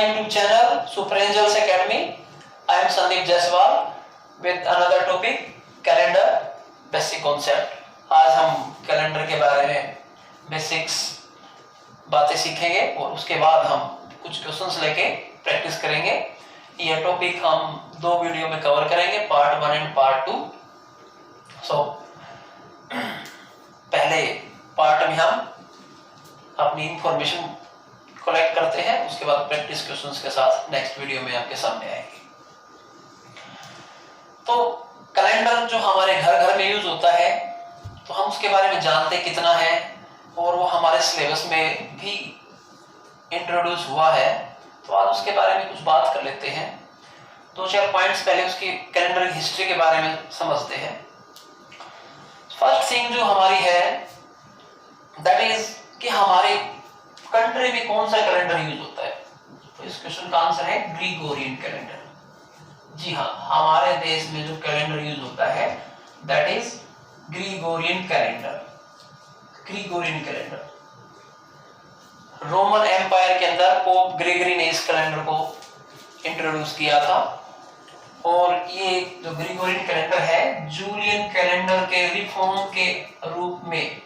YouTube channel Super Angels Academy. I am Sandeep Jaiswal with another topic calendar basic concept. आज हम calendar के बारे में basics बातें सीखेंगे और उसके बाद हम कुछ क्वेश्चंस लेके प्रैक्टिस करेंगे। यह टॉपिक हम दो वीडियो में कवर करेंगे, पार्ट 1 एंड पार्ट 2। सो पहले पार्ट में हम अपनी इंफॉर्मेशन कलेक्ट करते हैं, उसके बाद प्रैक्टिस क्वेश्चंस के साथ नेक्स्ट वीडियो में आपके सामने आएंगे। तो कैलेंडर जो हमारे घर घर में यूज होता है, तो हम उसके बारे में जानते कितना है और वो हमारे सिलेबस में भी इंट्रोड्यूस हुआ है, तो आज उसके बारे में कुछ बात कर लेते हैं। दो चार पॉइंट्स पहले उसकी कैलेंडर की हिस्ट्री के बारे में समझते हैं। फर्स्ट थिंग जो हमारी है दैट इज कि हमारे कंट्री में कौन सा कैलेंडर यूज होता है। तो इस क्वेश्चन का आंसर है ग्रीगोरियन कैलेंडर। जी हाँ, हमारे देश में जो कैलेंडर यूज होता है that is Gregorian calendar. Gregorian calendar Roman empire के अंदर पोप ग्रेगरी ने इस कैलेंडर को इंट्रोड्यूस किया था, और ये जो ग्रीगोरियन कैलेंडर है जूलियन कैलेंडर के रिफॉर्म के रूप में,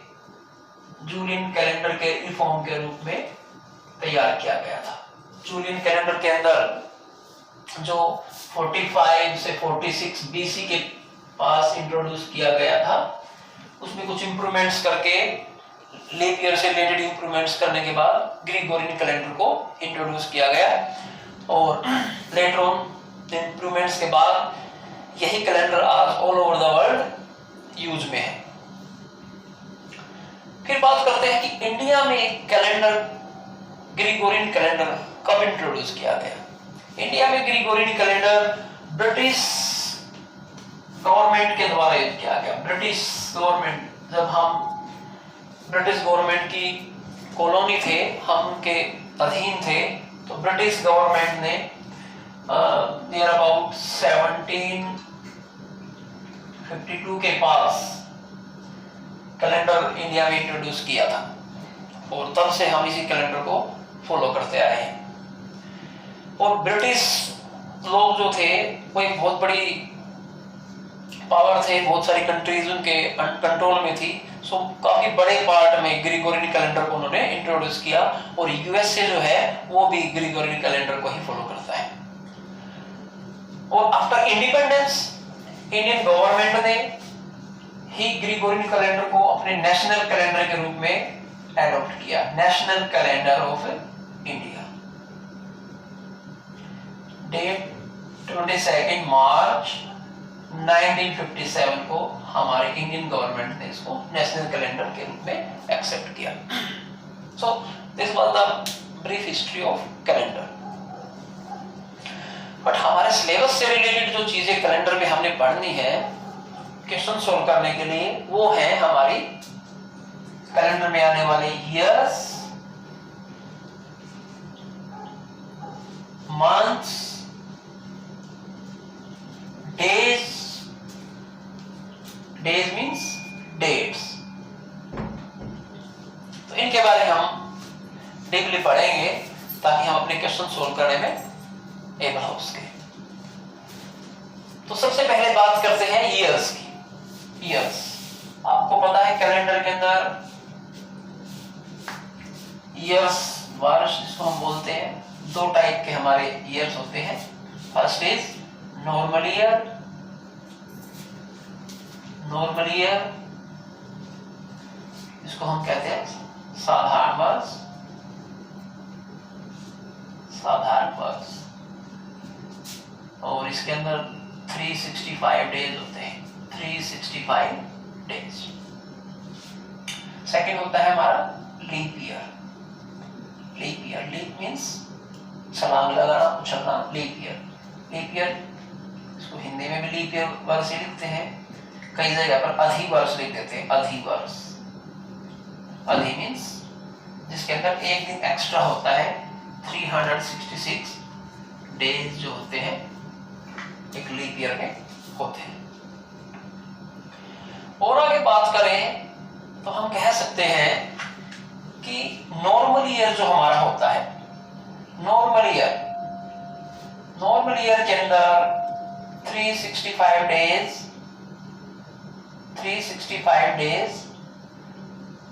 जूलियन कैलेंडर के रिफॉर्म के रूप में तैयार किया गया था। जूलियन कैलेंडर के अंदर जो 45 से 46 बीसी के पास इंट्रोड्यूस किया गया था, उसमें कुछ इंप्रूवमेंट्स करके, लीप ईयर से रिलेटेड इंप्रूवमेंट्स करने के बाद ग्रीगोरियन कैलेंडर को इंट्रोड्यूस किया गया, और लेटर ऑन इंप्रूवमेंट्स के बाद यही कैलेंडर आज all over the world use में है। फिर बात करते हैं कि इंडिया में एक कैलेंडर ग्रीगोरियन कैलेंडर कब इंट्रोड्यूस किया गया। इंडिया में ग्रीगोरियन कैलेंडर ब्रिटिश गवर्नमेंट के द्वारा यूज किया गया। ब्रिटिश गवर्नमेंट, जब हम ब्रिटिश गवर्नमेंट की कॉलोनी थे, हम उनके अधीन थे, तो ब्रिटिश गवर्नमेंट ने नियर अबाउट 1752 के पास कैलेंडर इंडिया में इंट्रोड्यूस किया था, और तब से हम इसी कैलेंडर को फॉलो करते आए हैं। और ब्रिटिश लोग जो थे वो एक बहुत बड़ी पावर थे, बहुत सारी कंट्रीज उनके कंट्रोल में थी, सो काफी बड़े पार्ट में ग्रीगोरियन कैलेंडर को उन्होंने इंट्रोड्यूस किया, और यूएसए जो है वो भी ग्रीगोरियन कैलेंडर को ही फॉलो करता है। और आफ्टर इंडिपेंडेंस इंडियन गवर्नमेंट ने ही ग्रीगोरियन कैलेंडर को अपने नेशनल कैलेंडर के रूप में एडॉप्ट किया। National calendar of India. Date 22 मार्च 1957 को हमारे इंडियन गवर्नमेंट ने इसको नेशनल कैलेंडर के रूप में एक्सेप्ट किया। So this was the brief history of calendar. But हमारे सिलेबस से रिलेटेड जो चीजें कैलेंडर में हमने पढ़नी है क्वेश्चन सोल्व करने के लिए, वो है हमारी कैलेंडर में आने वाले years, months, days, days means dates. तो इनके बारे में हम डीपली पढ़ेंगे ताकि हम अपने क्वेश्चन सोल्व करने में एबल हो सके। तो सबसे पहले बात करते हैं ईयर्स की। ईयर्स, आपको पता है कैलेंडर के अंदर ईयर्स, वर्ष जिसको हम बोलते हैं, दो टाइप के हमारे ईयर्स होते हैं। First is normal year. Normal year इसको हम कहते हैं साधारण वर्ष। साधारण वर्ष, और इसके अंदर 365 डेज होते हैं। 365 डेज। सेकंड होता है हमारा leap year. Leap year, leap means छलांग लगाना, उछलना, लीप ईयर। लीप ईयर इसको हिंदी में भी लीप ईयर वर्ष ही लिखते हैं, कई जगह पर अधि वर्ष लिख देते हैं। अधि वर्ष, अधि मींस जिसके अंदर एक दिन एक्स्ट्रा होता है। 366 डेज जो होते हैं एक लीप ईयर में होते हैं। और आगे बात करें तो हम कह सकते हैं कि नॉर्मल ईयर जो हमारा होता है, नॉर्मल ईयर नॉर्मल ईयर के अंदर 365 डेज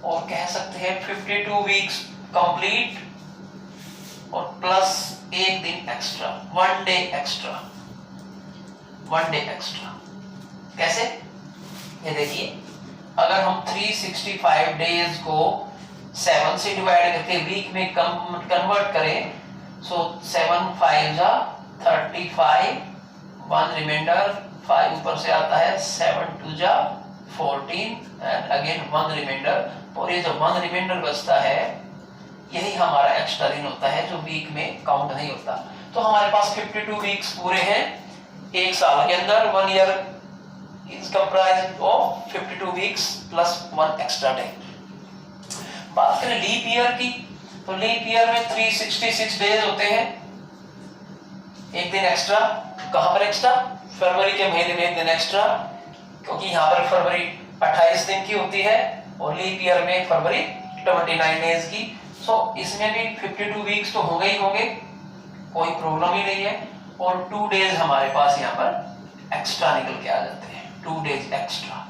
और कह सकते हैं 52 वीक्स कंप्लीट और प्लस एक दिन एक्स्ट्रा, वन डे एक्स्ट्रा। कैसे? ये देखिए, अगर हम 365 डेज को 7 से डिवाइड करके वीक में कन्वर्ट करें, सो 7 5 जा 35, 1 रिमाइंडर, 5 ऊपर से आता है, 7 2 जा 14 एंड अगेन 1 रिमाइंडर, और ये जो 1 रिमाइंडर बचता है यही हमारा एक्स्ट्रा दिन होता है जो वीक में काउंट नहीं होता। तो हमारे पास 52 वीक्स पूरे हैं एक साल के अंदर। 1 year is comprised of 52 weeks plus 1 extra day. बात करें लीप ईयर की, तो लीप ईयर में 366 डेज होते हैं, एक दिन एक्स्ट्रा। कहां पर एक्स्ट्रा? फरवरी के महीने में एक दिन एक्स्ट्रा, क्योंकि यहाँ पर फरवरी 28 दिन की होती है और लीप ईयर में फरवरी 29 डेज की। सो इसमें भी 52 वीक्स तो होंगे ही होंगे, कोई प्रॉब्लम ही नहीं है। और 2 डेज हमारे पास यहाँ पर एक्स्ट्रा निकल के आ जाते हैं, 2 डेज एक्स्ट्रा।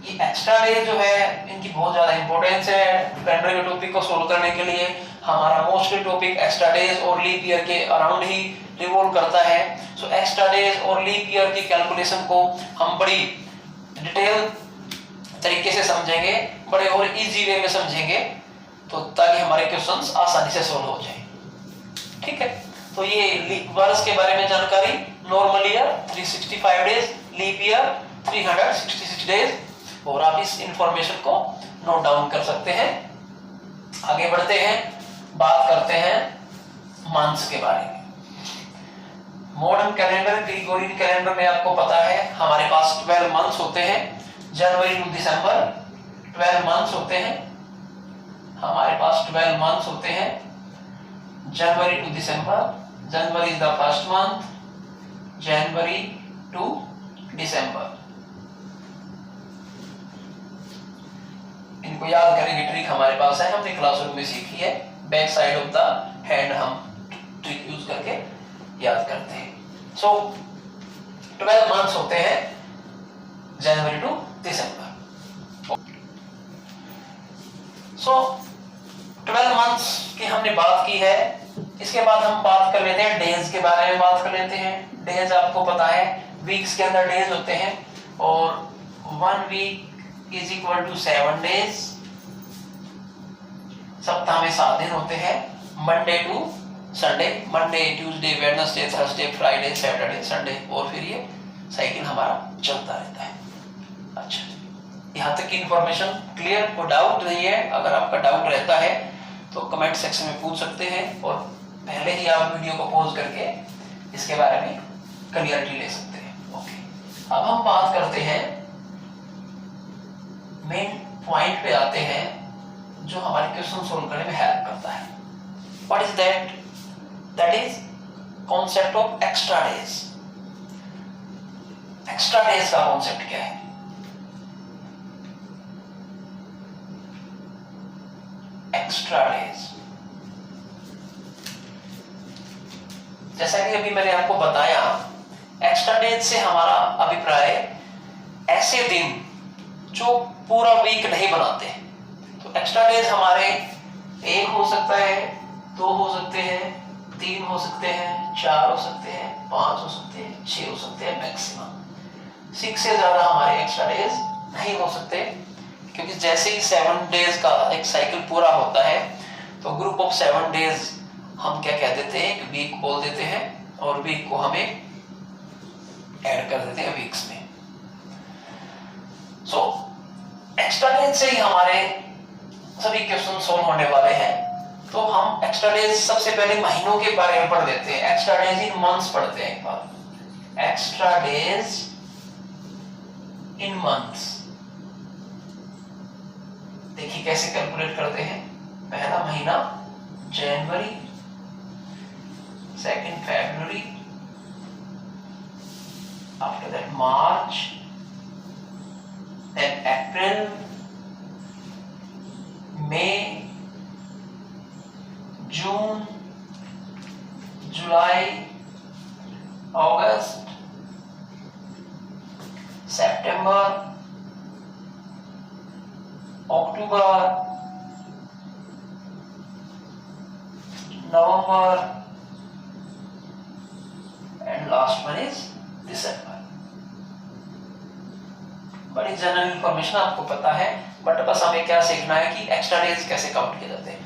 ये एक्स्ट्रा डे जो है इनकी बहुत ज्यादा इंपॉर्टेंस है कैलेंडर के टॉपिक को सोल्व करने के लिए। हमारा मोस्टली टॉपिक एक्स्ट्रा डेज और लीप ईयर के अराउंड ही रिवॉल्व करता है। सो एक्स्ट्रा डेज और लीप ईयर की कैलकुलेशन को हम बड़ी डिटेल तरीके से समझेंगे, बड़े और इजी वे में समझेंगे, तो ताकि हमारे क्वेश्चंस आसानी से सोल्व हो जाए। ठीक है, तो ये वर्ष के बारे में जानकारी, normal year 365 days, leap year 366 days, और आप इस इंफॉर्मेशन को नोट डाउन कर सकते हैं। आगे बढ़ते हैं, बात करते हैं मंथ्स के बारे में। मॉडर्न कैलेंडर, ग्रेगोरियन कैलेंडर में आपको पता है हमारे पास 12 मंथ्स होते हैं, जनवरी टू दिसंबर 12 मंथ्स होते हैं हमारे पास, 12 मंथ्स होते हैं January to December. January is the first month, January to December. इनको याद करने की ट्रिक हमारे पास है, हमने क्लासरूम में सीखी है। Back side of the hand हम ट्रिक यूज करके याद करते हैं। सो 12 मंथ्स होते हैं January to December. So 12 months की हमने बात की है। इसके बाद हम बात कर लेते हैं डेज के बारे में, बात कर लेते हैं। डेज आपको पता है वीक्स के अंदर डेज होते हैं, और 1 week is equal to 7 days. सप्ताह में 7 दिन होते हैं, Monday to Sunday, Monday Tuesday Wednesday Thursday Friday Saturday Sunday, और फिर ये साइकिल हमारा चलता रहता है। अच्छा, यहाँ तक की इंफॉर्मेशन क्लियर? कोई डाउट नहीं है? अगर आपका डाउट रहता है तो कमेंट सेक्शन में पूछ सकते हैं, और पहले ही आप वीडियो को पॉज करके इसके बारे में क्लियरिटी ले सकते हैं। ओके, अब हम बात करते हैं, मेन पॉइंट पे आते हैं जो हमारे क्वेश्चन सोल्व करने में हेल्प करता है। What is that? That is concept of extra days. Extra days का कॉन्सेप्ट क्या है? एक्स्ट्रा डेज, जैसा कि अभी मैंने आपको बताया, एक्स्ट्रा डेज से हमारा अभिप्राय ऐसे दिन जो पूरा वीक नहीं बनाते। तो एक्स्ट्रा डेज हमारे 1 हो सकता है, 2 हो सकते हैं, 3 हो सकते हैं, 4 हो सकते हैं, 5 हो सकते हैं, 6 हो सकते हैं, मैक्सिमम 6 से ज्यादा हमारे एक्स्ट्रा डेज नहीं हो सकते, क्योंकि जैसे ही 7 डेज का एक साइकिल पूरा होता है तो ग्रुप ऑफ 7 डेज हम क्या कह देते हैं, एक वीक बोल देते हैं, और वीक को हमें ऐड कर देते हैं वीक्स में। सो एक्स्ट्रा डेज से ही हमारे सभी क्वेश्चन सोल्व होने वाले हैं। तो हम एक्स्ट्रा डेज सबसे पहले महीनों के बारे में पढ़ लेते हैं। एक्स्ट्रा डेज इन मंथ्स पढ़ते हैं एक बार। एक्स्ट्रा डेज इन मंथ्स, देखिए कैसे कैलकुलेट करते हैं। पहला महीना जनवरी, second February, after that March, then April, May, June, July, August, September, October, November and last one is December. बड़ी जनरल इंफॉर्मेशन आपको पता है, बट बस हमें क्या सीखना है कि एक्स्ट्रा डेज कैसे काउंट किए जाते हैं।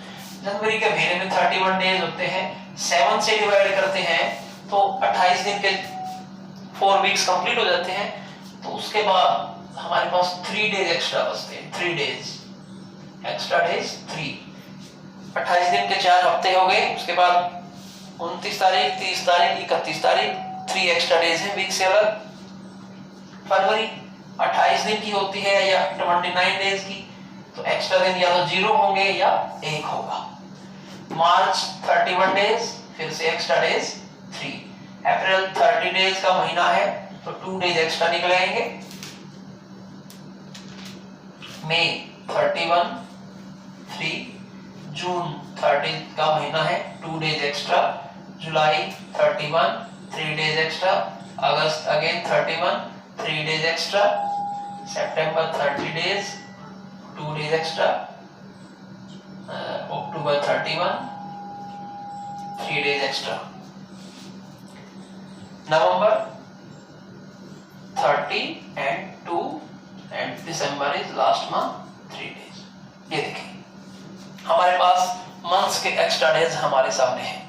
जनवरी के महीने में 31 डेज होते हैं, 7 से डिवाइड करते हैं तो 28 दिन के 4 वीक्स कंप्लीट हो जाते हैं। तो उसके बाद हमारे पास 3 डेज एक्स्ट्रा बचते हैं, 3 डेज एक्स्ट्रा डेज 3। 28 दिन के 4 हफ्ते हो गए, उसके बाद 29 तारीख, 30 तारीख, 31 तारीख 3 एक्स्ट्रा डेज है वीक से अलग। फरवरी 28 दिन की होती है या 29 डेज की, तो एक्स्ट्रा दिन या तो 0 होंगे या 1 होगा। मार्च 31 डेज, फिर से एक्स्ट्रा डेज 3। अप्रैल 30 डेज का महीना है तो 2 डेज एक्स्ट्रा निकल आएंगे। मई 31 3। जून 30 का महीना है, 2 days extra. July 31 3 days extra. August again 31 3 days extra. September 30 days 2 days extra. October 31 3 days extra. November 30 and 2 and December is last month 3 days. ये देखिए हमारे पास मंथ्स के एक्स्ट्रा डेज हमारे सामने हैं।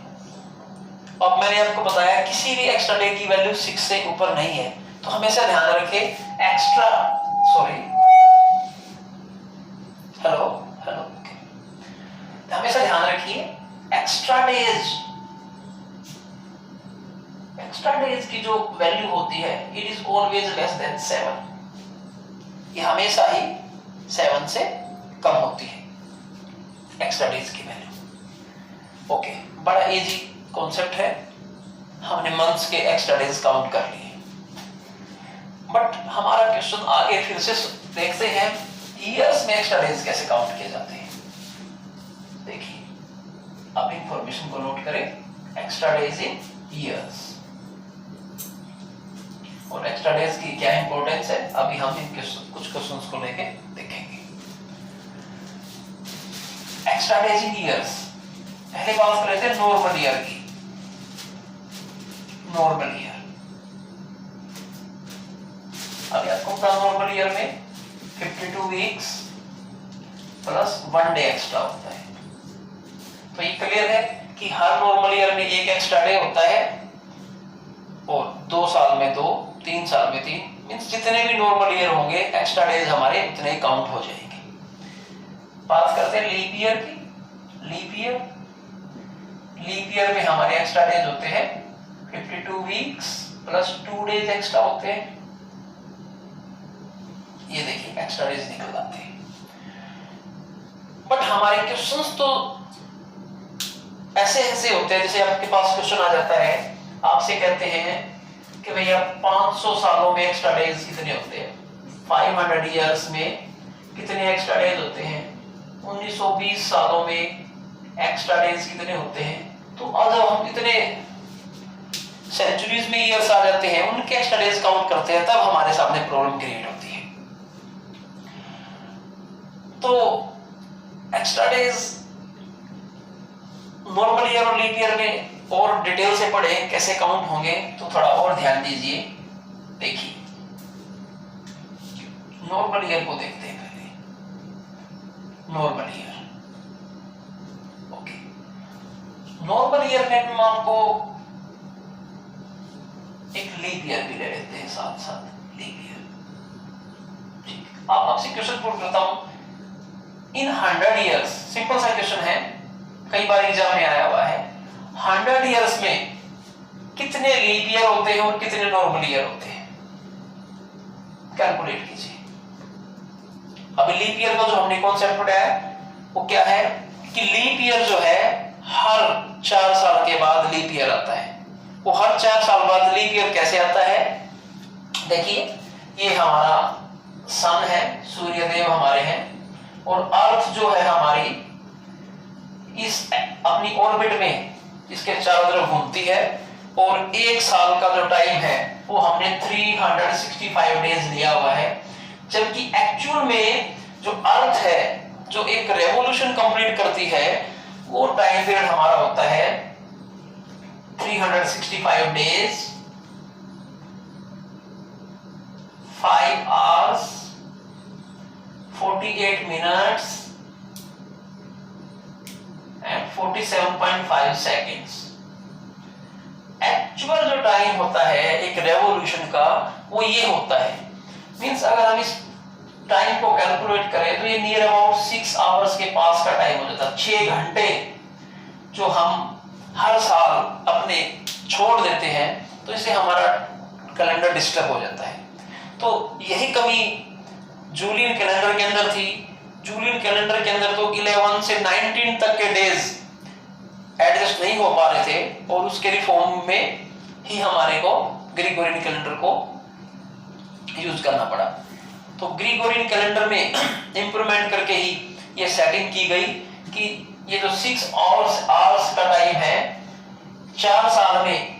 अब मैंने आपको बताया किसी भी एक्स्ट्रा डे की वैल्यू 6 से ऊपर नहीं है, तो हमेशा ध्यान रखें एक्स्ट्रा हेलो ओके, हमेशा ध्यान रखिए एक्स्ट्रा डेज की जो वैल्यू होती है it is always less than 7। ये हमेशा ही 7 से कम होती है एक्स्ट्रा डेज की वैल्यू। ओके, बड़ा इजी कॉन्सेप्ट है, हमने मंथ्स के एक्स्ट्रा डेज काउंट कर लिए। बट हमारा क्वेश्चन आगे फिर से देखते हैं, ईयर्स में एक्स्ट्रा डेज कैसे काउंट किए जाते हैं। देखिए आप इंफॉर्मेशन को नोट करें, एक्स्ट्रा डेज इन ईयर्स और एक्स्ट्रा डेज की क्या इंपॉर्टेंस है, अभी हम इन कुछ क्वेश्चंस को लेके देखेंगे। एक्स्ट्रा डेज इन ईयर्स, पहले बात कर रहे थे नॉर्मल ईयर की। नॉर्मल ईयर, अभी आपको पता नॉर्मल ईयर में 52 वीक्स प्लस 1 डे एक्स्ट्रा होता है। तो ये क्लियर है कि हर नॉर्मल ईयर में एक एक्स्ट्रा डे होता है और 2 साल में 2, 3 साल में 3, मींस जितने भी नॉर्मल ईयर होंगे एक्स्ट्रा डेज हमारे उतने काउंट हो जाएंगे। बात करते हैं लीप ईयर की। लीप ईयर में हमारे एक्स्ट्रा डेज होते हैं 52 वीक्स प्लस 2 डेज एक्स्ट्रा होते हैं। ये देखिए एक्स्ट्रा डेज निकल आते हैं। बट हमारे क्वेश्चंस तो ऐसे होते हैं, जैसे आपके पास क्वेश्चन आ जाता है, आपसे कहते हैं कि भैया 500 सालों में एक्स्ट्रा डेज कितने होते हैं, 500 इयर्स में कितने एक्स्ट्रा डेज होते हैं, 1920 सालों में एक्स्ट्रा डेज कितने होते हैं। तो अब जब हम इतने सेंचुरीज में ईयर्स आ जाते हैं, उनके एक्स्ट्रा डेज काउंट करते हैं, तब हमारे सामने प्रॉब्लम क्रिएट होती है। तो एक्स्ट्रा डेज नॉर्मल ईयर और लीप ईयर में और डिटेल से पढ़े कैसे काउंट होंगे, तो थोड़ा और ध्यान दीजिए। देखिए नॉर्मल ईयर को देखते हैं पहले। Normal year, okay, normal year में हम आपको एक लीप ईयर भी ले लेते हैं साथ लीप ईयर। ठीक, अब आपसे क्वेश्चन पुट करता हूं, इन 100 इयर्स, सिंपल सा क्वेश्चन है, कई बार एग्जाम में आया हुआ है, 100 इयर्स में कितने लीप ईयर होते हैं और कितने नॉर्मल ईयर होते हैं, कैलकुलेट कीजिए। अभी लीप ईयर का जो हमने कॉन्सेप्ट पढ़ा है वो क्या है कि लीप ईयर जो है हर 4 साल के बाद लीप ईयर आता है। वो हर 4 साल बाद लीप ईयर कैसे आता है, देखिए ये हमारा सन है, सूर्य देव हमारे हैं, और अर्थ जो है हमारी इस अपनी ऑर्बिट में इसके चारों तरफ घूमती है, और एक साल का जो टाइम है वो हमने 365 डेज लिया हुआ है, जबकि एक्चुअल में जो अर्थ है जो एक रेवोल्यूशन कंप्लीट करती है वो टाइम पीरियड हमारा होता है 365 days 5 hours 48 minutes and 47.5 seconds। Actual जो टाइम होता है एक रेवोल्यूशन का वो ये होता है, मींस अगर हम इस टाइम को कैलकुलेट करें तो ये नियर अबाउट 6 आवर्स के पास का टाइम हो जाता है। 6 घंटे जो हम हर साल अपने छोड़ देते हैं तो इससे हमारा कैलेंडर डिस्टर्ब हो जाता है। तो यही कमी जूलियन कैलेंडर के अंदर थी। जूलियन कैलेंडर के अंदर तो 11 से 19 तक के डेज एडजस्ट नहीं हो पा रहे थे और उसके रिफॉर्म में ही हमारे को ग्रिगोरियन कैलेंडर को यूज करना पड़ा। तो ग्रिगोरियन कैलेंडर में इंप्रूवमेंट करके ही ये सेटिंग की गई कि ये जो 6 आवर्स का टाइम है 4 साल में,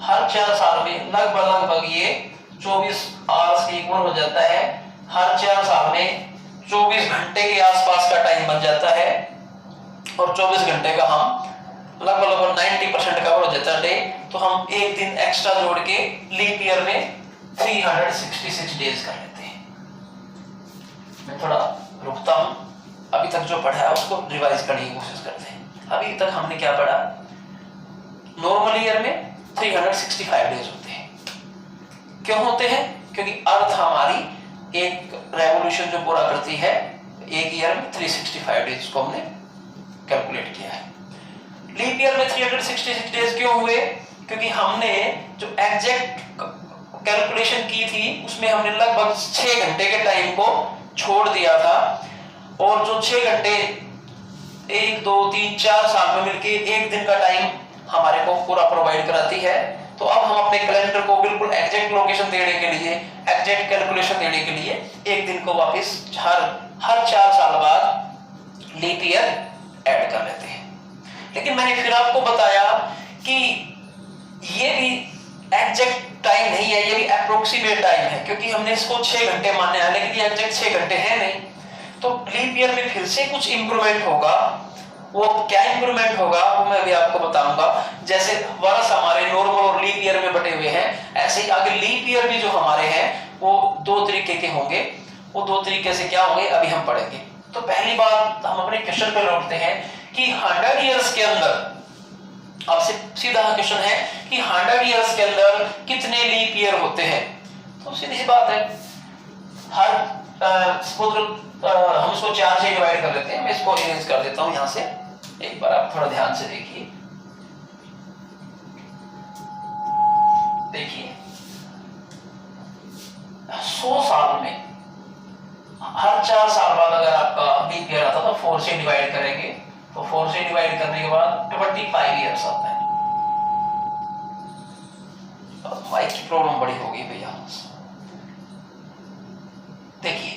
हर 4 साल में लगभग ये 24 आवर्स के इक्वल हो जाता है। हर 4 साल में 24 घंटे के आसपास का टाइम बन जाता है और 24 घंटे का हम लगभग 90% कवर हो जाता है डे। तो हम एक दिन एक्स्ट्रा जोड़ के लीप ईयर में 366 डेज कर लेते हैं। मैं थोड़ा रुकता हूं, अभी तक जो पढ़ा है उसको रिवाइज करने की कोशिश करते हैं। अभी तक हमने क्या पढ़ा? नॉर्मल ईयर में 365 डेज होते हैं। क्यों होते हैं? क्योंकि अर्थ हमारी एक रेवोल्यूशन जो पूरा करती है एक ईयर में 365 डेज को हमने कैलकुलेट किया है। लीप ईयर में 366 डेज क्यों हुए? क्योंकि हमने जो एग्जैक्ट कैलकुलेशन की थी उसमें हमने लगभग 6 घंटे के टाइम को छोड़ दिया था और जो 6 घंटे 1 2 3 4 साल में मिलके एक दिन का टाइम हमारे को पूरा प्रोवाइड कराती है। तो अब हम अपने कैलेंडर को बिल्कुल एग्जैक्ट लोकेशन देने के लिए, एग्जैक्ट कैलकुलेशन देने के लिए एक दिन को वापस हर 4 साल बाद लीप ईयर ऐड कर लेते हैं। लेकिन मैंने फिर आपको बताया कि ये भी एग्जैक्ट टाइम नहीं है, ये भी अप्रोक्सीमेट टाइम है, क्योंकि हमने इसको 6 घंटे माने हैं लेकिन ये एग्जैक्ट 6 घंटे है नहीं। तो लीप ईयर में फिर से कुछ इंप्रूवमेंट होगा। वो क्या इंप्रूवमेंट होगा वो मैं भी आपको बताऊंगा। जैसे वर्ष हमारे नॉर्मल और लीप ईयर में बटे हुए हैं, ऐसे ही आगे लीप ईयर भी जो हमारे हैं वो 2 तरीके के होंगे। वो 2 तरीके से क्या होंगे अभी हम पढ़ेंगे। तो पहली बात हम अपने क्वेश्चन पे लौटते हैं कि 100 इयर्स के अंदर, आपसे सीधा क्वेश्चन है कि 100 इयर्स के अंदर कितने लीप ईयर होते हैं? तो सीधी सी बात है, हम इसको 4 से डिवाइड कर लेते हैं। मैं इसको इरेज कर देता हूं यहां से, एक बार आप थोड़ा ध्यान से देखिए। 100 साल में हर 4 साल बाद अगर आपका लीप ईयर आता तो 4 से डिवाइड करेंगे, तो 4 से डिवाइड करने के बाद 25 इयर्स आता है। माइक की प्रॉब्लम बड़ी होगी भैया। देखिए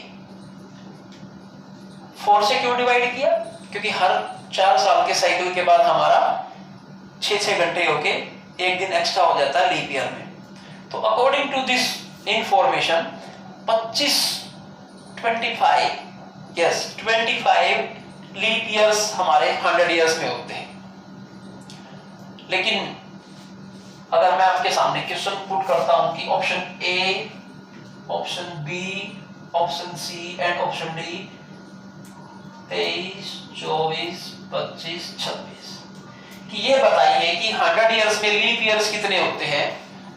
4 से क्यों डिवाइड किया? क्योंकि हर 4 साल के साइकिल के बाद हमारा 6 घंटे होके एक दिन एक्स्ट्रा हो जाता है लीप ईयर में। तो according to this information 25 leap years हमारे 100 इयर्स में होते हैं। लेकिन अगर मैं आपके सामने क्वेश्चन पुट करता हूं कि option A, option B, option C and option D 23, 24, 25, 26 कि ये बताइए कि 100 इयर्स में लीप ईयर्स कितने होते हैं,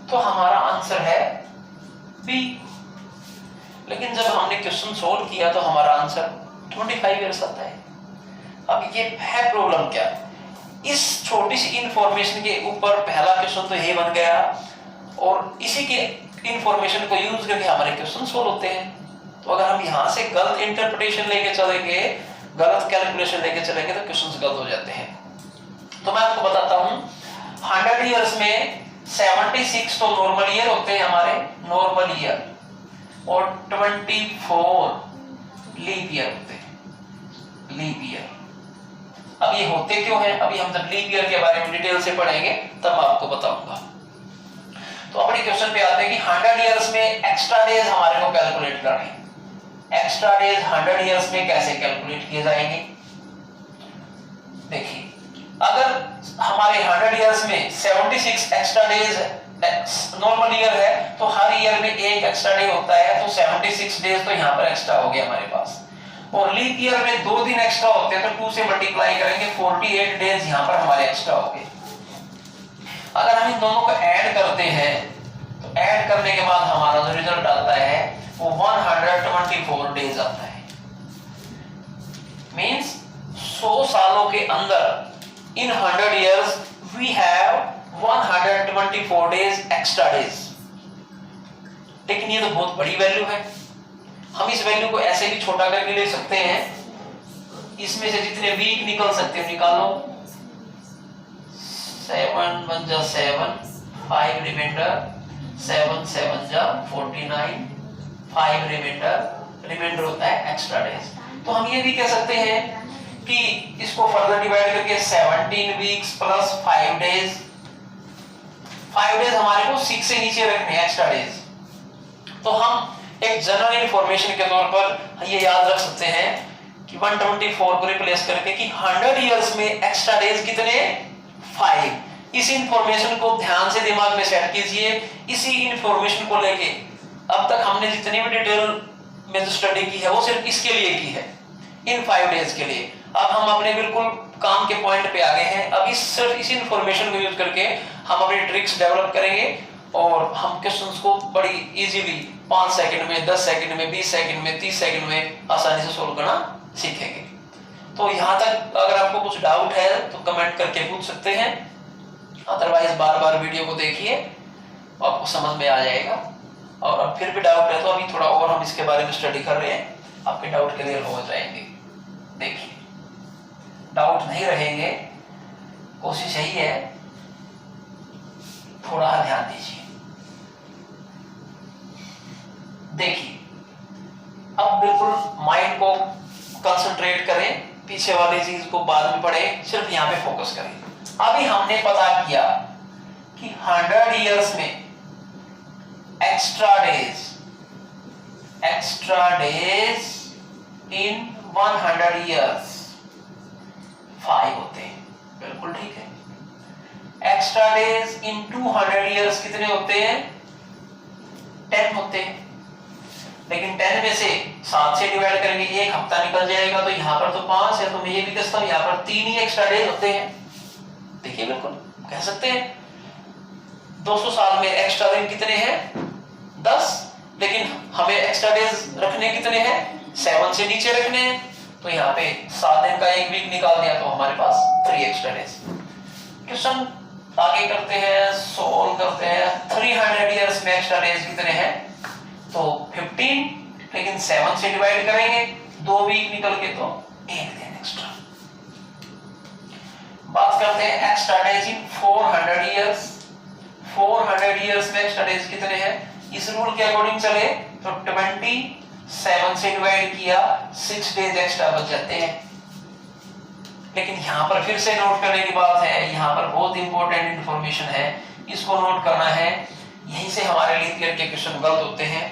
तो हमारा आंसर है बी। लेकिन जब हमने क्वेश्चन सोल्व किया तो हमारा आंसर 25 इयर्स आता है। अब ये है प्रॉब्लम क्या? इस छोटी सी इंफॉर्मेशन के ऊपर पहला क्वेश्चन तो ये बन गया और इसी के इंफॉर्मेशन को यूज करके हमारे क्वेश्चन सोल्व होते हैं। तो अगर हम यहाँ से गलत इंटरप्रिटेशन लेके चलेंगे, गलत कैलकुलेशन लेके चलेंगे तो क्वेश्चंस गलत हो जाते हैं। तो मैं आपको बताता हूं 100 इयर्स में 76 तो नॉर्मल ईयर होते हैं हमारे, नॉर्मल ईयर, और 24 लीप ईयर होते हैं, लीप ईयर। अब अब ये होते क्यों हैं, अभी हम जब लीप ईयर के बारे में डिटेल से पढ़ेंगे तब मैं आपको बताऊंगा। तो अपने क्वेश्चन पे आते हैं कि 100 इयर्स में एक्स्ट्रा डेज हमारे को कैलकुलेट करने हैं। एक्स्ट्रा डेज 100 इयर्स में कैसे कैलकुलेट किए जाएंगे? देखिए, अगर हमारे 100 इयर्स में 76 एक्स्ट्रा डेज नॉर्मल ईयर है तो हर ईयर में एक एक्स्ट्रा डे होता है, तो 76 डेज तो यहाँ पर एक्स्ट्रा हो गया हमारे पास। और लीप ईयर में 2 दिन एक्स्ट्रा होते हैं तो 2 से मल्टीप्लाई करेंगे, 48 डेज यहाँ पर हमारे एक्स्ट्रा हो गए। अगर हम इन दोनों को ऐड करते हैं तो ऐड करने के बाद हमारा जो रिजल्ट आता है वो 124 डेज आता है। मींस 100 सालों के अंदर इन 100 years we have 124 days extra days. लेकिन ये तो बहुत बड़ी वैल्यू है, हम इस वैल्यू को ऐसे भी छोटा करके ले सकते हैं। इसमें से जितने वीक निकल सकते हो निकालो, 7 1 जा 7, 5 रिमाइंडर, 7 7 जा 49, 5 रिमाइंडर होता है एक्स्ट्रा डेज। तो हम ये भी कह सकते हैं कि इसको फर्दर डिवाइड करके 17 वीक्स प्लस 5 डेज, 5 डेज हमारे को 6 से नीचे रखने हैं एक्स्ट्रा डेज। तो हम एक जनरल इंफॉर्मेशन के तौर पर ये याद रख सकते हैं कि 124 को रिप्लेस करके कि 100 इयर्स में एक्स्ट्रा डेज कितने, 5। इस इंफॉर्मेशन को ध्यान से दिमाग में सेट कीजिए। इसी इंफॉर्मेशन को लेके अब तक हमने जितनी भी डिटेल में जो स्टडी की है वो सिर्फ इसके लिए की है, इन 5 डेज के लिए। अब हम अपने बिल्कुल काम के पॉइंट पे आ गए हैं। अब सिर्फ इस इंफॉर्मेशन को यूज करके हम अपनी ट्रिक्स डेवलप करेंगे और हम क्वेश्चंस को बड़ी इजीली 5 सेकंड में, 10 सेकंड में, 20 सेकंड में, 30 सेकंड में आसानी से सोल्व करना सीखेंगे। तो यहाँ तक अगर आपको कुछ डाउट है तो कमेंट करके पूछ सकते हैं, अदरवाइज बार बार वीडियो को देखिए, आपको समझ में आ जाएगा। और अब फिर भी डाउट है तो अभी थोड़ा और हम इसके बारे में स्टडी कर रहे हैं, आपके डाउट क्लियर हो जाएंगे। देखिए, डाउट नहीं रहेंगे, कोशिश यही है, थोड़ा ध्यान दीजिए। देखिए, अब बिल्कुल माइंड को कंसंट्रेट करें, पीछे वाली चीज को बाद में पढ़ें, सिर्फ यहाँ पे फोकस करें। अभी हमने पता किया कि 100 इयर्स में एक्स्ट्रा डेज इन 100 इयर्स 5 होते हैं, बिल्कुल ठीक है। एक्स्ट्रा डेज इन 200 इयर्स कितने होते हैं, 10 होते हैं। लेकिन 10 में से 7 से डिवाइड करेंगे, एक हफ्ता निकल जाएगा, तो यहाँ पर तो 5 है, तो मैं ये भी कहता हूँ यहाँ पर 3 ही एक्स्ट्रा डेज होते हैं। देखिए, बिल्कुल कह सकते हैं 200 साल में एक्स्ट्रा दिन कितने हैं, 10। लेकिन हमें एक्स्ट्रा डेज रखने कितने हैं, 7 से नीचे रखने हैं, तो यहाँ पे 7 दिन का एक वीक निकाल दिया तो हमारे पास 3 एक्स्ट्रा डेज। क्वेश्चन आगे करते हैं, सोल्व करते हैं। 300 इयर्स में एक्स्ट्रा डेज कितने हैं, तो 15, लेकिन 7 से डिवाइड करेंगे, 2 वीक निकल के तो 1 दिन एक्स्ट्रा। बात करते हैं एक्स्ट्रा डेज इन 400 इयर्स। 400 इयर्स में एक्स्ट्रा डेज कितने हैं, इस रूल के अकॉर्डिंग चले तो 27 से डिवाइड किया, 6 डेज एक्स्ट्रा बच जाते हैं। लेकिन यहाँ पर फिर से नोट करने की बात है, यहाँ पर बहुत इंपॉर्टेंट इंफॉर्मेशन है, इसको नोट करना है। यहीं से हमारे लीप ईयर के क्वेश्चन गलत होते हैं,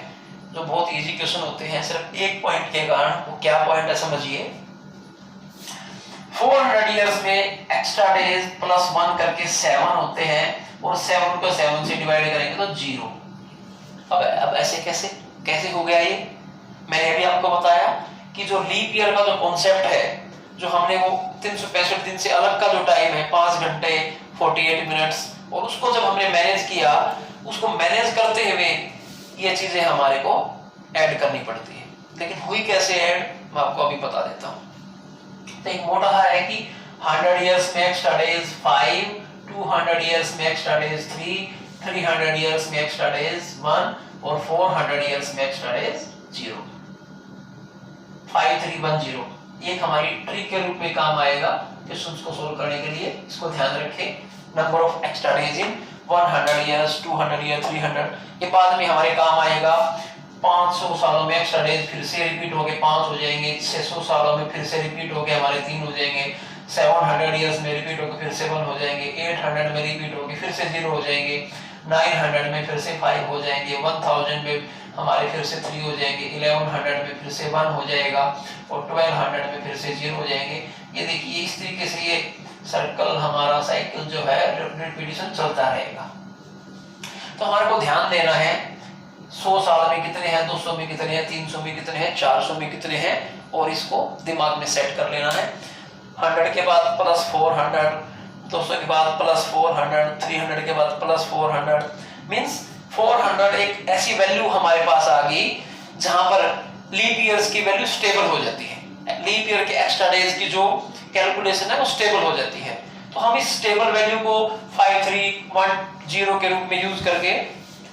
जो बहुत इजी क्वेश्चन होते हैं, सिर्फ एक पॉइंट के कारण। वो क्या पॉइंट है समझिए। 400 इयर्स में एक्स्ट्रा डेज प्लस 1 करके 7 होते हैं, और 7 को 7 से डिवाइड करेंगे तो 0। अब ऐसे कैसे हो गया ये? मैंने अभी आपको बताया कि जो लीप ईयर का जो कॉन्सेप्ट है, जो हमने वो 365 दिन से अलग का जो टाइम है 5 घंटे 48 मिनट्स, और उसको जब हमने मैनेज किया, उसको मैनेज करते हुए ये चीजें हमारे को ऐड करनी पड़ती है। लेकिन हुई कैसे ऐड, मैं आपको अभी बता देता हूँ। तो एक मोटा है कि 100 इयर्स में एक्स्ट्रा डेज 5, 200 इयर्स में एक्स्ट्रा डेज 3, 300 इयर्स में एक्स्ट्रा डेज 1, और 400 इयर्स में एक्स्ट्रा डेज 0। 5310 एक हमारी ट्रिक के रूप में काम आएगा क्वेश्चंस को सोल्व करने के लिए। इसको ध्यान रखें। Number of extra days in 100 years, 200 years, 300, ये बाद में हमारे काम आएगा। 500 सालों में एक्स्ट्रा डेज फिर से रिपीट हो गए 5 हो जाएंगे, 600 सालों में फिर से रिपीट हो गए हमारे 3 हो जाएंगे, 700 ईयर्स में रिपीट होकर फिर से 1 हो जाएंगे, 800 में रिपीट होकर फिर से 0 हो जाएंगे, 900 में फिर से 5 हो जाएंगे, 1000 में हमारे फिर से 3 हो जाएंगे, 1100 में फिर से 1 हो जाएगा और 1200 में फिर से 0 हो जाएंगे। ये देखिए इस तरीके से ये सर्कल हमारा साइकिल जो है रिपीटिशन चलता रहेगा। तो हमारे को ध्यान देना है 100 साल में कितने हैं, 200 में कितने हैं, 300 में कितने हैं, 400 में कितने हैं, और इसको दिमाग में सेट कर लेना है। 100 के बाद प्लस 400, 200 के बाद प्लस 400, 300 के बाद प्लस 400, मीन्स 400 एक ऐसी वैल्यू हमारे पास आ गई जहां पर लीप ईयर्स की वैल्यू स्टेबल हो जाती है। लीप ईयर के एक्स्ट्रा डेज की जो कैलकुलेशन है वो स्टेबल हो जाती है। तो हम इस स्टेबल वैल्यू को 5310 के रूप में यूज करके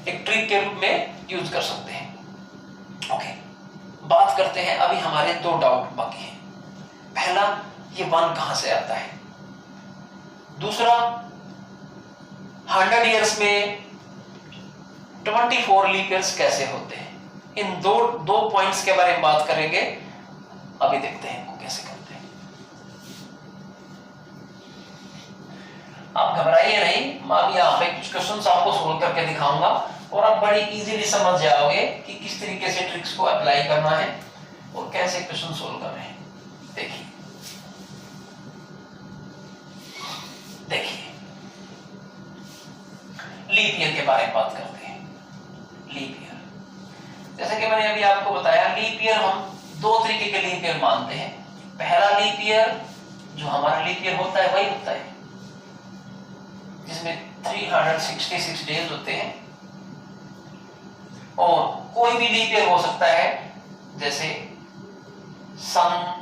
एक ट्रिक के रूप में यूज कर सकते हैं। ओके, बात करते हैं अभी हमारे 2 डाउट बाकी हैं। पहला, ये 1 कहां से आता है। दूसरा, 100 ईयर्स में 24 लीप ईयर्स कैसे होते हैं। इन दो पॉइंट्स के बारे में बात करेंगे। अभी देखते हैं वो कैसे करते हैं। आप घबराइए नहीं, मैं यहाँ पे कुछ क्वेश्चंस आपको सोल्व करके दिखाऊंगा और आप बड़ी इजीली समझ जाओगे कि किस तरीके से ट्रिक्स को अप्लाई करना है और कैसे क्वेश्चन सोल्व करने हैं। देखिए लीप ईयर के बारे में बात करते हैं। लीप ईयर, जैसे कि मैंने अभी आपको बताया, लीप ईयर हम 2 तरीके के लीप ईयर मानते हैं। पहला लीप ईयर जो हमारा लीप ईयर होता है वही होता है जिसमें 366 डेज होते हैं, और कोई भी लीप ईयर हो सकता है। जैसे सन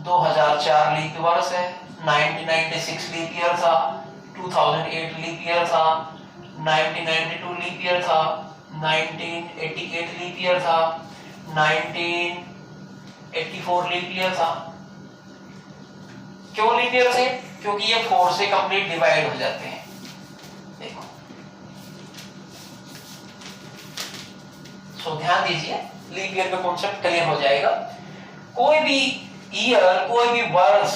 2004 लीप वर्ष है, 1996 लीप ईयर था, 2008 लीप ईयर था, 1992 लीप ईयर था, 1988 लीप ईयर था, 1984 लीप ईयर था। क्यों लीप ईयर थे? क्योंकि ये 4 से कंप्लीट डिवाइड हो जाते हैं। देखो, सो ध्यान दीजिए, लीप ईयर का कॉन्सेप्ट क्लियर हो जाएगा। कोई भी ईयर, कोई भी वर्ष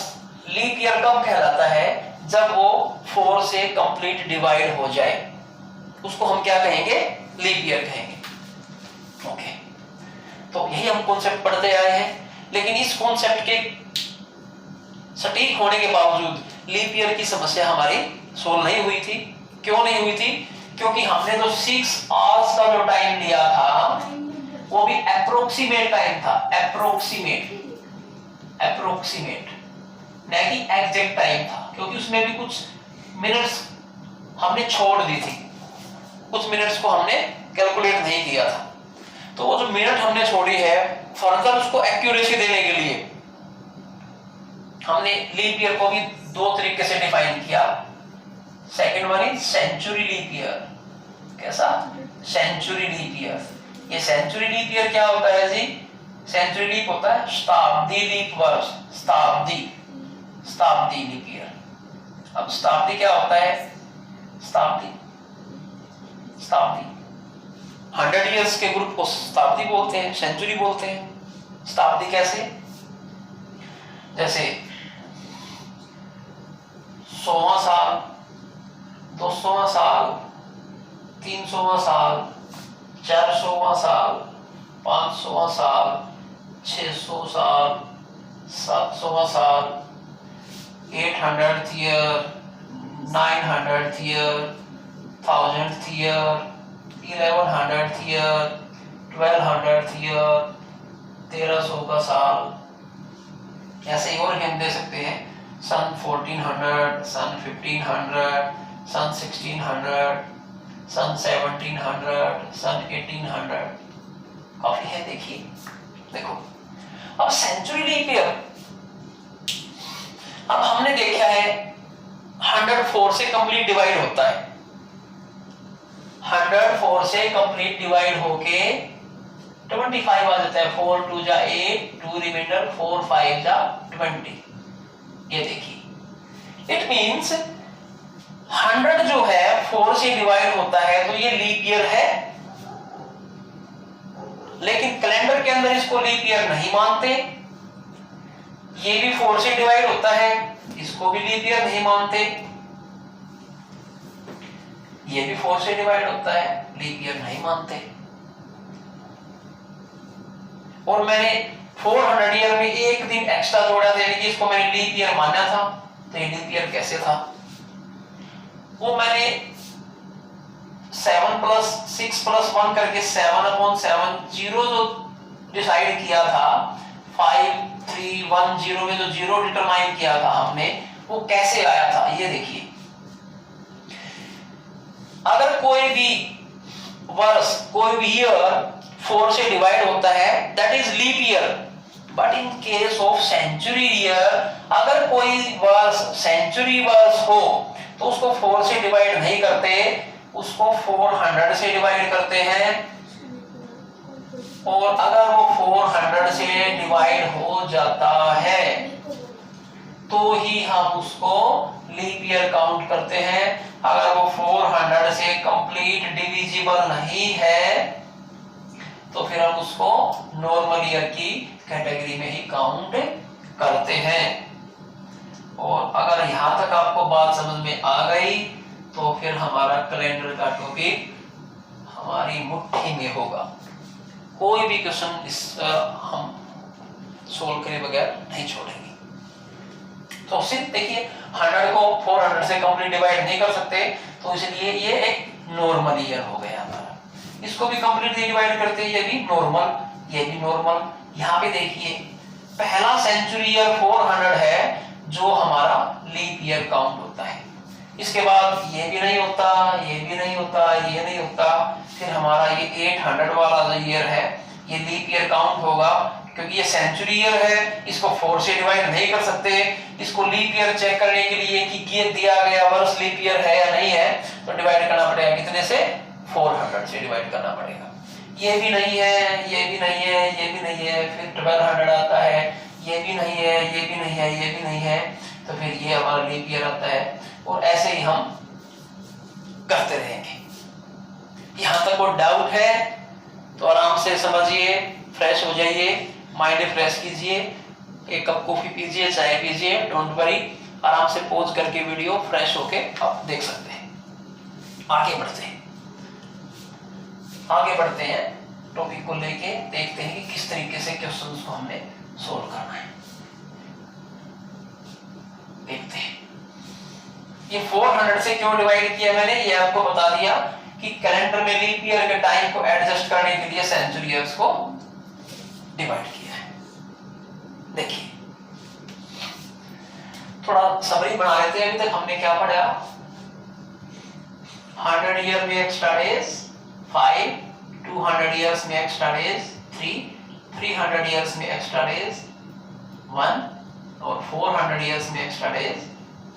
लीप ईयर कब कहलाता है? जब वो 4 से कंप्लीट डिवाइड हो जाए, उसको हम क्या कहेंगे? लीप ईयर कहेंगे। ओके, तो यही हम कॉन्सेप्ट पढ़ते आए हैं। लेकिन इस कॉन्सेप्ट के सटीक होने के बावजूद लीप ईयर की समस्या हमारी सोल्व नहीं हुई थी। क्यों नहीं हुई थी? क्योंकि हमने जो 6 आवर्स का जो टाइम लिया था वो भी अप्रोक्सीमेट टाइम था। अप्रोक्सीमेट नहीं कि एग्जैक्ट टाइम था, क्योंकि उसमें भी कुछ मिनट्स हमने छोड़ दी थी, कुछ मिनट्स को हमने कैलकुलेट नहीं किया था। तो वो जो मिनट हमने छोड़ी है, फर्दर उसको एक्यूरेसी देने के लिए हमने लीप ईयर को भी 2 तरीके से डिफाइन किया। Second one is century leap year. कैसा? Century leap year. ये सेंचुरी लीप ईयर क्या होता है जी? सेंचुरी लीप होता है शताब्दी लीप वर्ष, शताब्दी लीप ईयर। अब शताब्दी क्या होता है? शताब्दी 100 ईयर्स के ग्रुप को शताब्दी बोलते हैं, सेंचुरी बोलते हैं। शताब्दी कैसे? जैसे 100वां साल, 200वां साल, 300वां साल, 400वां साल, 500वां साल, 600 साल, 700वां साल, 800th year, 900th year, 1000th year, 1100th year, 1200th year, 1300 का साल। ऐसे ही और हम दे सकते हैं सन 1400, सन 1500, सन 1600, सन 1700, सन 1800। काफी है। देखिए, देखो, अब सेंचुरी लीप ईयर, अब हमने देखा है 104 से कंप्लीट डिवाइड होता है। 104 से कंप्लीट डिवाइड होके 25 आ जाता है। 4 2 जा 8, 2 रिमाइंडर, 4 5 जा 20। ये देखिए, इट मींस 100 जो है 4 से डिवाइड होता है, तो ये लीप ईयर है। लेकिन कैलेंडर के अंदर इसको लीप ईयर नहीं मानते। ये भी 4 से डिवाइड होता है, इसको इसको भी लीप ईयर नहीं मानते, ये भी 4 से डिवाइड होता है, लीप ईयर नहीं मानते। और मैंने 400 ईयर में एक दिन एक्स्ट्रा जोड़ा था, यानी कि इसको मैंने लीप ईयर माना था। तो ये लीप ईयर कैसे था? वो मैंने 7 + 6 + 1 करके 7/7 जीरो जो डिसाइड किया था, 5 3 1 0 में जो जीरो डिटरमाइन किया था हमने, वो कैसे आया था ये देखिए। अगर कोई भी वर्ष, कोई भी ईयर 4 से डिवाइड होता है, that is leap year. But in case of century year, अगर कोई वर्ष सेंचुरी वर्ष हो तो उसको 4 से डिवाइड नहीं करते, उसको 400 से डिवाइड करते हैं। और अगर वो 400 से डिवाइड हो जाता है तो ही हम उसको लीप ईयर काउंट करते हैं। अगर वो 400 से कंप्लीट डिविजिबल नहीं है तो फिर हम उसको नॉर्मल ईयर की कैटेगरी में ही काउंट करते हैं। और अगर यहां तक आपको बात समझ में आ गई तो फिर हमारा कैलेंडर का टॉपिक हमारी मुट्ठी में होगा। कोई भी क्वेश्चन इस हम सोल्व करे बगैर नहीं छोड़ेंगे। तो सिर्फ देखिए 100 को 400 से कंप्लीट डिवाइड नहीं कर सकते, तो इसलिए ये एक नॉर्मल ईयर हो गया हमारा। इसको भी कंप्लीट डिवाइड करते, ये भी नॉर्मल, ये भी नॉर्मल। यहाँ पे देखिए पहला सेंचुरी ईयर 400 है जो हमारा लीप ईयर काउंट होता है। इसके बाद ये भी नहीं होता, ये भी नहीं होता, ये नहीं होता। फिर हमारा ये 800 वाला जो ईयर है ये लीप ईयर काउंट होगा, क्योंकि ये सेंचुरी ईयर है, इसको 4 से डिवाइड नहीं कर सकते। इसको लीप ईयर चेक करने के लिए कि ये दिया गया वर्ष लीप ईयर है या नहीं है, तो डिवाइड करना पड़ेगा कितने से? 400 से डिवाइड करना पड़ेगा। ये भी नहीं है, ये भी नहीं है, ये भी नहीं है। फिर 1200 आता है, ये भी नहीं है, ये भी नहीं है, ये भी नहीं है। तो फिर ये हमारा लीप ईयर आता है। और ऐसे ही हम करते रहेंगे। यहां तक कोई डाउट है तो आराम से समझिए, फ्रेश हो जाइए, माइंड फ्रेश कीजिए, एक कप कॉफी पीजिए, चाय पीजिए, डोंट वरी। आराम से पॉज करके वीडियो फ्रेश होके आप देख सकते हैं। आगे बढ़ते हैं, आगे बढ़ते हैं टॉपिक को लेके, देखते हैं कि किस तरीके से क्वेश्चंस को हमने सोल्व करना है। देखते हैं ये 400 से क्यों डिवाइड किया मैंने, ये आपको बता दिया कि कैलेंडर में लीप ईयर के टाइम को एडजस्ट करने के लिए सेंचुरी ईयर्स को डिवाइड किया है। देखिए थोड़ा समरी बना लेते हैं। अभी तक हमने क्या पढ़ा? 100 ईयर में एक्स्ट्रा डेज 5, 200 ईयर्स में एक्स्ट्रा डेज 3, 300 ईयर्स में एक्स्ट्रा डेज 1 और 400 ईयर्स में एक्स्ट्रा डेज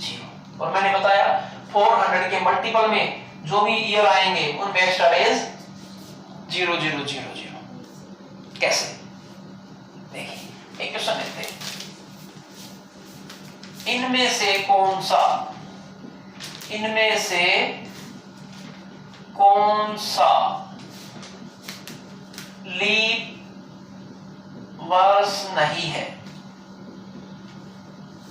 0। और मैंने बताया 400 के मल्टीपल में जो भी ईयर आएंगे उनमें एक्स्ट्रा डेज 0 0 0 0। कैसे? देखिए एक क्वेश्चन लेते हैं। इनमें से कौन लीप वर्ष नहीं है?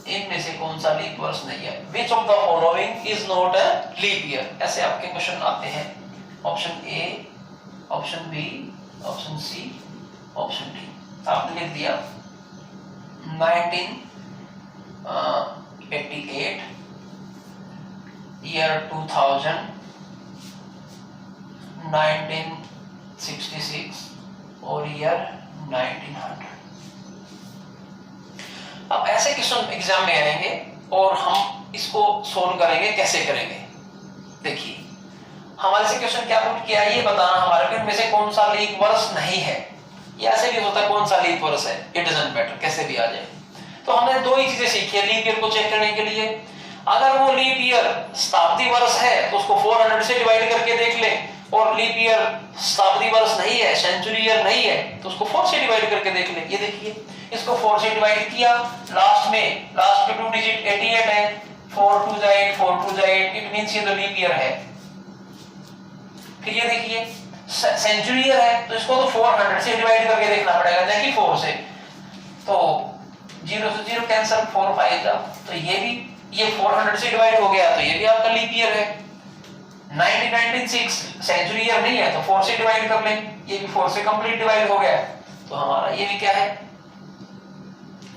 इनमें से कौन सा लीप वर्ष नहीं है? Which of the following is not a leap year? ऐसे आपके क्वेश्चन आते हैं। Option A, option B, option C, option D. आपने लिख दिया 1988, ईयर 2000, 1966 और ईयर 1900। अब ऐसे क्वेश्चन एग्जाम में आएंगे और हम इसको सोल्व करेंगे। कैसे करेंगे? देखिए हमारे से क्वेश्चन क्या पुट किया, ये बताना हमारे में से कौन सा लीप वर्ष नहीं है। ये ऐसे भी होता है कौन सा लीप वर्ष है, इट डजंट मैटर, कैसे भी आ जाए। तो हमने दो ही चीजें सीखी है लीप ईयर को चेक करने के लिए। अगर वो लीप ईयर शताब्दी वर्ष है तो उसको 400 से डिवाइड करके देख लें, और लीप ईयर शताब्दी वर्ष नहीं है, सेंचुरी ईयर नहीं है, तो उसको 4 से डिवाइड करके देख लें। ये देखिए इसको 4 से डिवाइड किया, लास्ट के 2 डिजिट 88 है, 4 2 जा 8, 4 2 जा 8, इट मींस ये तो लीप ईयर है। फिर ये देखिए सेंचुरी ईयर है तो इसको तो 400 से डिवाइड करके देखना पड़ेगा, नहीं 4 से। तो 0 से 0 कैंसिल, 4 5 जा, तो ये भी ये 400 से डिवाइड हो गया तो ये भी आपका लीप ईयर है। 1996 सेंचुरी ईयर नहीं है तो 4 से डिवाइड कर लें, ये भी 4 से कंप्लीट डिवाइड हो गया तो हमारा ये भी क्या है,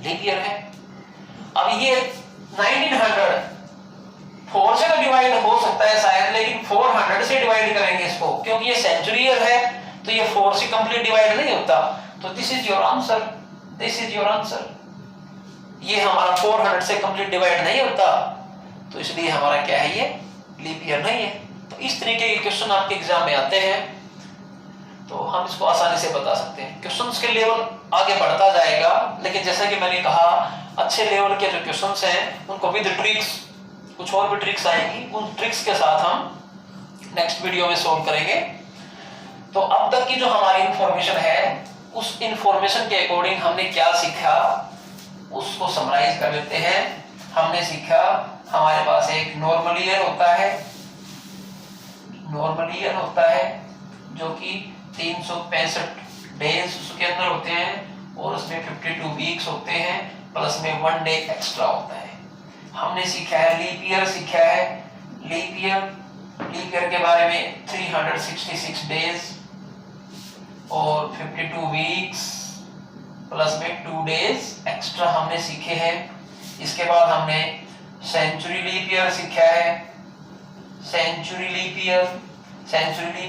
लीप ईयर है। अब ये 1900 4 से तो डिवाइड हो सकता है शायद, लेकिन 400 से डिवाइड करेंगे इसको, क्योंकि ये सेंचुरी ईयर है तो ये 4 से कंप्लीट डिवाइड नहीं होता। तो this is your answer, this is your answer. ये हमारा 400 से कंप्लीट डिवाइड नहीं होता तो इसलिए हमारा क्या है, ये लीप ईयर नहीं है। तो इस तरीके के क्वेश्चन आपके एग्जाम में आते हैं तो हम इसको आसानी से बता सकते हैं। क्वेश्चंस के लेवल आगे बढ़ता जाएगा, लेकिन जैसा कि मैंने कहा अच्छे लेवल के जो क्वेश्चंस हैं उनको विद ट्रिक्स, कुछ और भी ट्रिक्स आएंगी, उन ट्रिक्स के साथ हम नेक्स्ट वीडियो में सोल्व करेंगे। तो अब तक की जो हमारी इंफॉर्मेशन है उस इंफॉर्मेशन के अकॉर्डिंग हमने क्या सीखा उसको समराइज कर लेते हैं। हमने सीखा हमारे पास एक नॉर्मल ईयर होता है, नॉर्मल ईयर होता है जो कि 365 डेज उसके अंदर होते हैं और उसमें 52 वीक्स होते हैं, प्लस में 1 डे एक्स्ट्रा होता है। हमने सीखा है लीप ईयर, सीखा है लीप ईयर के बारे में 366 डेज और 52 वीक्स प्लस में 2 डेज एक्स्ट्रा हमने सीखे हैं। इसके बाद हमने सेंचुरी लीप ईयर सीखा है, सेंचुरी लीप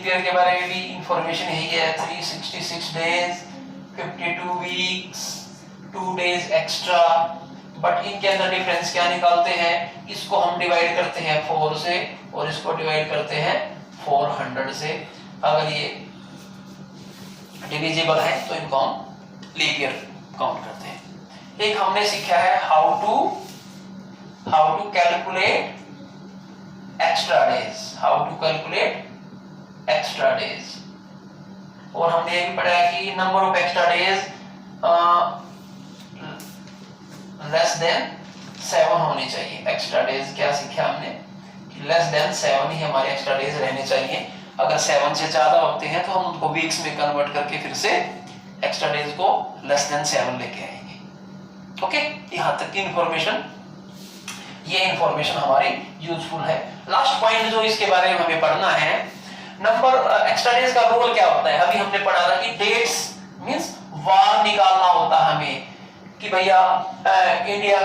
ईयर के बारे में भी इंफॉर्मेशन यही है, 366 days 52 weeks 2 days extra. But इनके अंदर डिफरेंस क्या निकालते हैं, इसको हम डिवाइड करते हैं 4 से और इसको डिवाइड करते हैं 400 से। अगर ये डिविजिबल है तो इनको हम लीप ईयर काउंट करते हैं। एक हमने सीखा है how to calculate extra days, how to calculate extra days. और हमने ये भी पढ़ा कि number of extra days less than 7 होनी चाहिए। एक्स्ट्रा डेज क्या सीखा हमने कि लेस देन 7 ही हमारे एक्स्ट्रा डेज रहने चाहिए। अगर 7 से ज्यादा होते हैं तो हम उनको वीक्स में कन्वर्ट करके फिर से एक्स्ट्रा डेज को लेस देन 7 लेके आएंगे। ओके, यहां तक की इंफॉर्मेशन, ये इंफॉर्मेशन हमारी यूजफुल है। लास्ट पॉइंट जो इसके बारे में हमें पढ़ना है, नंबर एक्स्ट्रा डेज का रोल क्या होता है। अभी हमने पढ़ा था कि डेट्स मींस वार निकालना होता है हमें कि भैया इंडिया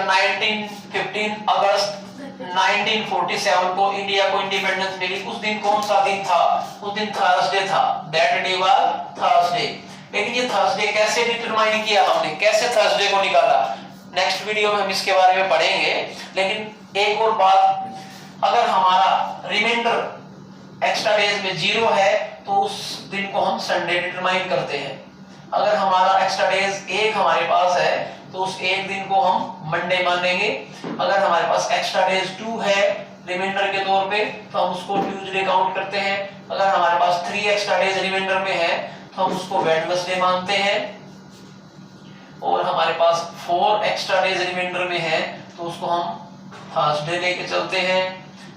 15 अगस्त 1947 को इंडिया को इंडिपेंडेंस मिली। उस दिन कौन सा दिन था, उस दिन थर्सडे था, दैट डे वाज थर्सडे। लेकिन ये थर्सडे कैसे डिटरमाइन किया हमने, कैसे थर्सडे को निकाला, नेक्स्ट वीडियो में हम इसके बारे में पढ़ेंगे। लेकिन एक और बात, अगर हमारा रिमाइंडर एक्स्ट्रा डेज में 0 है तो उस दिन को हम संडे डिटरमाइन करते हैं। अगर हमारा एक्स्ट्रा डेज 1 हमारे पास है तो उस एक दिन को हम मंडे मानेंगे। अगर हमारे पास एक्स्ट्रा डेज 2 है रिमाइंडर के तौर पे तो हम उसको ट्यूसडे काउंट करते हैं। अगर हमारे पास 3 एक्स्ट्रा डेज रिमाइंडर में है तो हम उसको वेडनेसडे मानते हैं। और हमारे पास 4 एक्स्ट्रा डेज रिमाइंडर में है तो उसको हम थर्सडे लेके चलते हैं।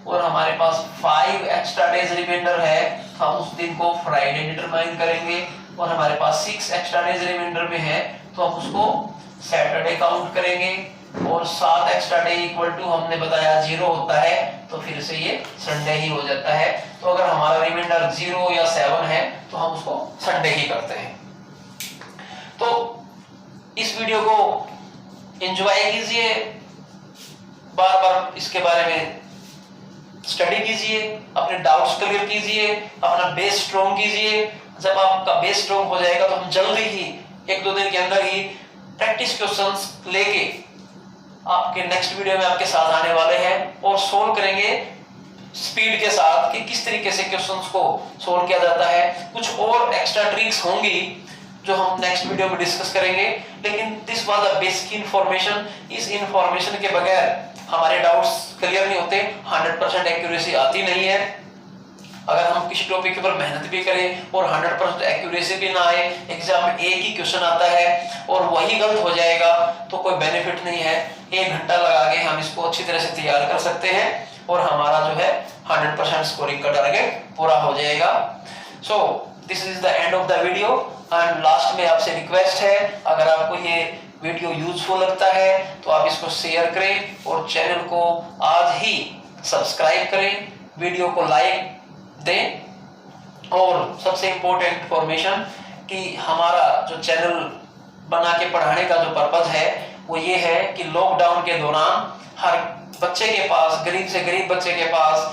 और हमारे पास 5 एक्स्ट्रा डेज रिमाइंडर है तो हम उस दिन को फ्राइडे डिटरमाइन करेंगे। और हमारे पास 6 एक्स्ट्रा डेज रिमाइंडर में है तो हम उसको सैटरडे काउंट करेंगे। और 7 एक्स्ट्रा डे इक्वल टू हमने बताया 0 होता है तो फिर से ये संडे ही हो जाता है। तो अगर हमारा रिमाइंडर 0 या 7 है तो हम उसको संडे ही करते हैं। तो इस वीडियो को एंजॉय कीजिए, बार बार इसके बारे में स्टडी कीजिए, अपने डाउट्स क्लियर कीजिए, अपना बेस स्ट्रॉन्ग कीजिए। जब आपका बेस स्ट्रॉन्ग हो जाएगा तो हम जल्दी ही 1-2 दिन के अंदर ही प्रैक्टिस क्वेश्चंस लेके आपके नेक्स्ट वीडियो में आपके साथ आने वाले हैं और सोल्व करेंगे स्पीड के साथ कि किस तरीके से क्वेश्चंस को सोल्व किया जाता है। कुछ और एक्स्ट्रा ट्रिक्स होंगी जो हम नेक्स्ट वीडियो में डिस्कस करेंगे। लेकिन this was the basic information. इस इंफॉर्मेशन के बगैर हमारे डाउट्स क्लियर नहीं होते, 100% एक्यूरेसी आती नहीं है। अगर हम किसी टॉपिक के ऊपर मेहनत भी करें और 100% एक्यूरेसी भी ना आए, एग्जाम में एक ही क्वेश्चन आता है और वही गलत हो जाएगा तो कोई बेनिफिट नहीं है। 1 घंटा लगा के हम इसको अच्छी तरह से तैयार कर सकते हैं और हमारा जो है 100% स्कोरिंग का टारगेट पूरा हो जाएगा। So this is the end of the video. And last में आपसे रिक्वेस्ट है, अगर आपको ये वीडियो यूजफुल लगता है तो आप इसको शेयर करें और चैनल को आज ही सब्सक्राइब करें, वीडियो को लाइक दें। और सबसे इम्पोर्टेंट इंफॉर्मेशन कि हमारा जो चैनल बना के पढ़ाने का जो पर्पज है वो ये है कि लॉकडाउन के दौरान हर बच्चे के पास, गरीब से गरीब बच्चे के पास,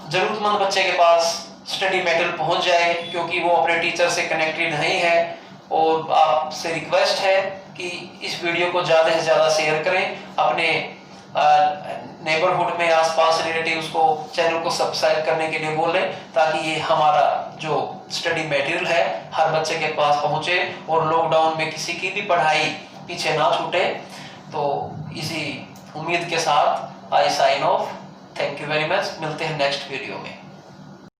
जरूरतमंद बच्चे के पास स्टडी मटेरियल पहुंच जाए, क्योंकि वो अपने टीचर से कनेक्टेड नहीं है। और आपसे रिक्वेस्ट है कि इस वीडियो को ज़्यादा से ज़्यादा शेयर करें, अपने नेबरहुड में आसपास रिलेटिव्स को चैनल को सब्सक्राइब करने के लिए बोलें, ताकि ये हमारा जो स्टडी मटेरियल है हर बच्चे के पास पहुंचे और लॉकडाउन में किसी की भी पढ़ाई पीछे ना छूटे। तो इसी उम्मीद के साथ I sign off. Thank you very much. मिलते हैं नेक्स्ट वीडियो में।